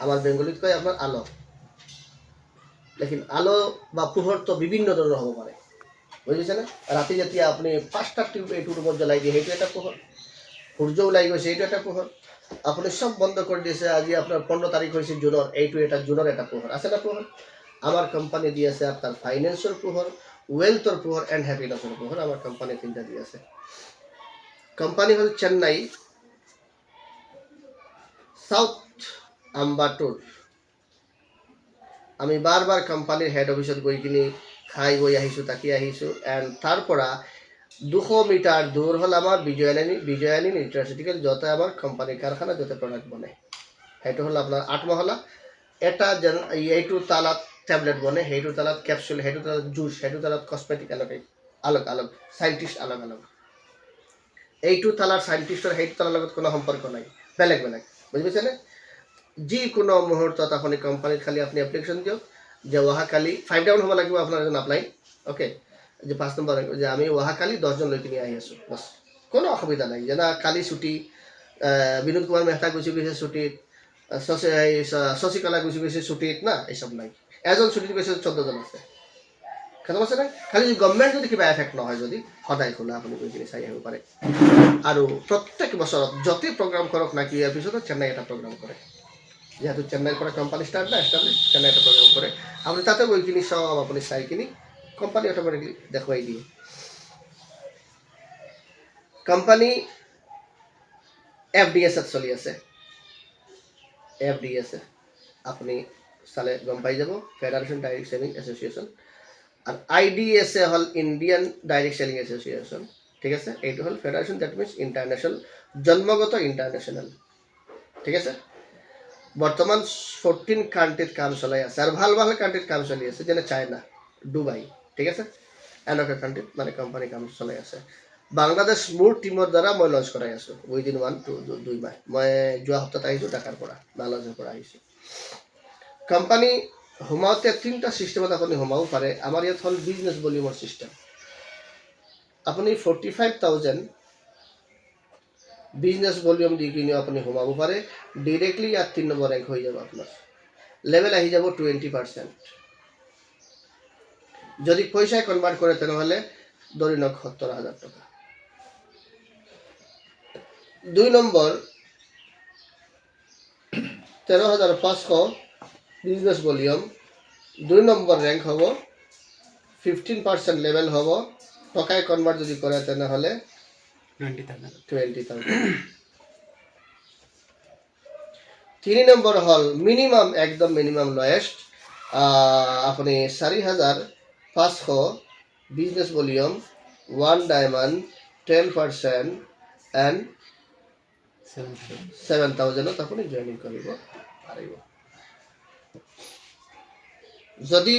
আমার বেঙ্গলিত কয় আপনার আলো। লেকিন আলো বা পোহর তো বিভিন্ন ধরনের হব পারে, বুঝেছে না? রাতে যেতিয়া আপনি 5টা টিউব এইটো রুমত জ্বলাই দিয়ে সেইটো এটা পোহর, সূর্য ওলাই গৈছে এইটো এটা পোহর। আপনি সব বন্ধ করে দিয়েছে, আজি আপনার 15 তারিখ হয়েছে জুনের, এইটো এটা জুনের এটা পোহর আছে না পোহর। আমার কোম্পানি দিয়েছে আপনার ফাইন্যান্সের পোহর, ওয়েলথর পোহর অ্যান্ড হ্যাপিনেসের পোহর। আমার কোম্পানি 3টা দিয়েছে। কোম্পানি হল চেন্নাই সাউথ আম্বাটুর। আমি বারবার কোম্পানির হেড অফিসত গৈ কিনি খাই গৈ আহিছোঁ, থাকি আহিছোঁ। এণ্ড তাৰ পৰা 200 মিটাৰ দূৰ হ'ল আমাৰ বিজয়ানী নিউট্ৰাচিউটিকেল, য'তে আমাৰ কোম্পানীৰ কাৰখানা, য'তে প্ৰডাক্ট বনে। সেইটো হ'ল আপোনাৰ 8 মহলা। এটা এইটো তালাত টেবলেট বনে, সেইটো তালাত কেপচুল, সেইটো তালাত জুচ, সেইটো তালাত কসমেটিক, এনেকৈ আলগ আলগ চাইণ্টিষ্ট আলগ আলগ। এইটো তালাৰ চাইণ্টিষ্টৰ সেইটো তালাৰ লগত কোনো সম্পৰ্ক নাই, বেলেগ বেলেগ, বুজি পাইছেনে? যিকোনো মুহূৰ্তত আপুনি কোম্পানীত খালি আপুনি এপ্লিকেশ্যন দিয়ক যে অহাকালি 5 ডাউন হ'ব লাগিব আপোনাৰ এজন এপ্লাই, অ'কে, যে 5 নম্বৰ যে আমি অহাকালি 10জন লৈ কিনি আহি আছোঁ, বছ, কোনো অসুবিধা নাই। যেনে কালি ছুটি, বিনোদ কুমাৰ মেহতা গুচি গৈছে ছুটীত, শশীকলা গুচি গৈছে ছুটীত না, এইসব নাই। এজন ছুটীত গৈছে, 14জন আছে। কথা কৈছে নাই? খালি গভৰ্ণমেণ্ট যদি কিবা এফেক্ট নহয়, যদি সদায় খোলা আপুনি গৈ কিনি চাই আহিব পাৰে। আৰু প্ৰত্যেক বছৰত য'তেই প্ৰগ্ৰাম কৰক না কি, ইয়াৰ পিছতো চেন্নাই এটা প্ৰগ্ৰাম কৰে। যেহেতু চেন্নাইৰ পৰা কোম্পানী ষ্টাৰ্ট না, চেন্নাই এটা প্ৰগ্ৰাম কৰে। আপুনি তাতে গৈ কিনি সব আপুনি চাই কিনি কোম্পানী অট'মেটিকলি দেখুৱাই দিয়ে। কোম্পানী FDSত চলি আছে, FDS আপুনি চালে গম পাই যাব, ফেডারেশন ডাইরেক্ট সেলিং এসোসিয়েশন। আর IDSA হল ইন্ডিয়ান ডাইরেক্ট সেলিং এসোসিয়েশন, ঠিক আছে? এইটো হল ফেডারেশন, দ্যাট মিনস ইন্টারন্যাশনাল, জন্মগত ইন্টারন্যাশনাল, ঠিক আছে? বর্তমান 14 কান্ট্রিত কাম চলাই আছে, আর ভাল ভাল কান্ট্রিত কাম চলি আছে, যেনে চাইনা, ডুবাই, ঠিক আছে? এনেকুৱা কান্ট্ৰিত মানে কোম্পানী কাম চলাই আছে। বাংলাদেশ মোৰ টিমৰ দ্বাৰা মই লঞ্চ কৰাই আছোঁ উইদিন 1 to 2 মাহ। মই যোৱা সপ্তাহত আহিছোঁ ঢাকাৰ পৰা, বাংলাদেশৰ পৰা আহিছোঁ। কোম্পানী সোমাওঁতে 3টা ছিষ্টেমত আপুনি সোমাব পাৰে। আমাৰ ইয়াত হ'ল বিজনেছ ভলিউমৰ ছিষ্টেম। আপুনি 45,000 বিজনেছ ভলিউম দি কিনে আপুনি সোমাব পাৰে। ডিৰেক্টলি ইয়াত 3 নম্বৰ ৰেংক হৈ যাব আপোনাৰ, লেভেল আহি যাব 20%। যদি পইচাই কনভাৰ্ট কৰে তেনেহ'লে ধৰি লওক 70,000 টকা। 2 number 13,500 business volume, 2 number rank হ'ব, 15% লেভেল হ'ব। টকাই কনভাৰ্ট যদি কৰে তেনেহ'লে 20,000। 3 নম্বৰ হ'ল মিনিমাম, একদম মিনিমাম লয়েষ্ট, আপুনি 4,500 বিজনেছ ভলিউম, 1 ডায়মণ্ড, 10% এণ্ড 7,000ত আপুনি জইনিং কৰিব পাৰিব। যদি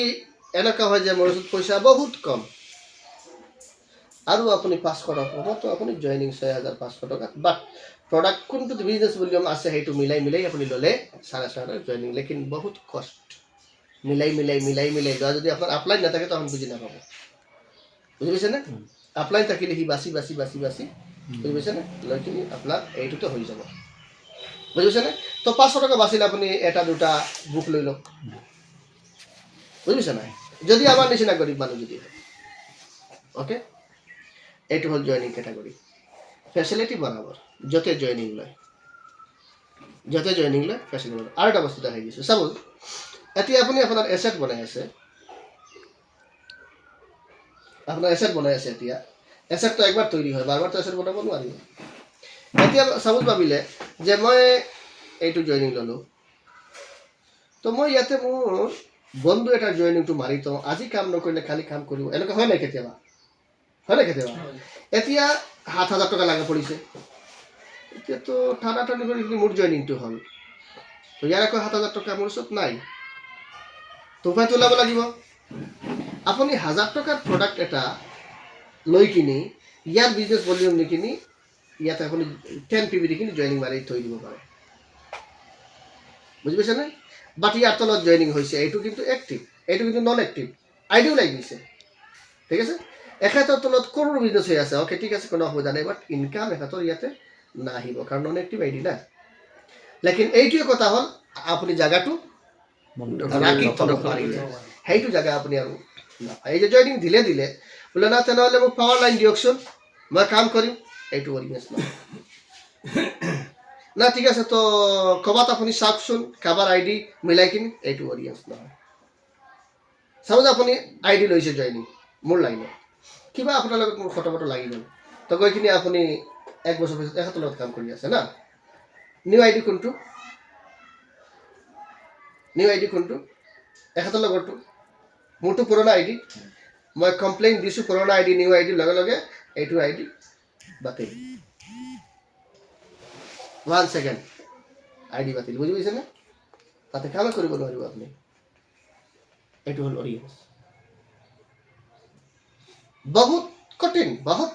এনেকুৱা হয় যে মোৰ ওচৰত পইচা বহুত কম আৰু আপুনি 500 টকা হ'ব, তো আপুনি জইনিং 6,500 টকা, বাট প্ৰডাক্ট কোনটো বিজনেছ ভলিউম আছে সেইটো মিলাই আপুনি ল'লে 6,500 জইনিং। লেকিন বহুত কষ্ট, মিলাই লোৱা। যদি আপোনাৰ আপলাইন নাথাকে তখন বুজি নাপাব, বুজি পাইছেনে? আপলাইন থাকিলে সি বাচি বুজি পাইছেনে, লৈ কিনি আপোনাৰ এইটোতে হৈ যাব, বুজি পাইছেনে? তো 500 টকা বাচিলে আপুনি এটা দুটা বুক লৈ লওক, বুজি পাইছে নাই? যদি আমাৰ নিচিনা গৰীব মানুহ যদি হয়, অ'কে। এইটো হ'ল জইনিং কেটাগৰী। ফেচিলিটি বৰাবৰ, য'তে জইনিং লয় ফেচিলিটি বৰাবৰ। আৰু এটা বস্তু দেখাই দিছোঁ, চাপ'জ এতিয়া আপুনি আপোনাৰ এছেট বনাই আছে, এতিয়া এছেটটো একবাৰ তৈৰি হয়, বাৰবাৰতো এছেট বনাব নোৱাৰিব। এতিয়া চাপ'জ ভাবিলে যে মই এইটো জইনিং ল'লোঁ, তো মই ইয়াতে মোৰ বন্ধু এটা জইনিংটো মাৰি থওঁ, আজি কাম নকৰিলে কালি কাম কৰিব, এনেকুৱা হয় নাই কেতিয়াবা? এতিয়া 7,000 টকা লাগা পৰিছে, এতিয়াতো টানাটানি কৰি মোৰ জইনিংটো হ'ল, তো ইয়াৰ আকৌ 7,000 টকা মোৰ ওচৰত নাই, তো উপায়টো ওলাব লাগিব। আপুনি 1,000 টকাৰ প্ৰডাক্ট এটা লৈ কিনি ইয়াৰ বিজনেছ ভলিউম নি কিনি ইয়াতে আপুনি 10 PV দি কিনি জইনিং মাৰি থৈ দিব পাৰে, বুজি পাইছেনে? বাট ইয়াৰ তলত জইনিং হৈছে, এইটো কিন্তু এক্টিভ, এইটো কিন্তু নন এক্টিভ, আইডিও লাগি গৈছে, ঠিক আছে? এখেতৰ তলত কৰোৰ বিজনেছ হৈ আছে, অ'কে, ঠিক আছে, কোনো অসুবিধা নাই, বাট ইনকাম এখেতৰ ইয়াতে নাহিব, কাৰণ নন এক্টিভ আইডি না। লেকিন এইটোৱে কথা হ'ল আপুনি জাগাটো ৰাখি থ'ব পাৰিলে সেইটো জাগা আপুনি আৰু নাপায় এই যে জইনিং দিলে বোলে না তেনেহ'লে মোক পাৱাৰ লাইন দিয়কচোন মই কাম কৰিম এইটো অডিয়েঞ্চ নহয় না ঠিক আছে তো ক'ৰবাত আপুনি চাওকচোন কাৰোবাৰ আইডি মিলাই কিনি এইটো অডিয়েঞ্চ নহয় চাপ'জ আপুনি আইডি লৈছে জইনিং মোৰ লাইনত কিবা আপোনাৰ লগত মোৰ ফটো লাগি গ'ল তো গৈ কিনি আপুনি 1 বছৰ পিছত এখেতৰ লগত কাম কৰি আছে না নিউ আইডি কোনটো এখেতৰ লগৰটো মোৰতো পুৰণা আইডি মই কমপ্লেইন দিছোঁ পুৰণা আইডি নিউ আইডি লগে লগে এইটো আইডি বাতিল 1 সেকেন্ড আইডি বাতিল বুঝি পাইছেনে তাতে কামে কৰিব নোৱাৰিব আপুনি এইটো হ'ল অডিয়েঞ্চ বহুত কঠিন বহুত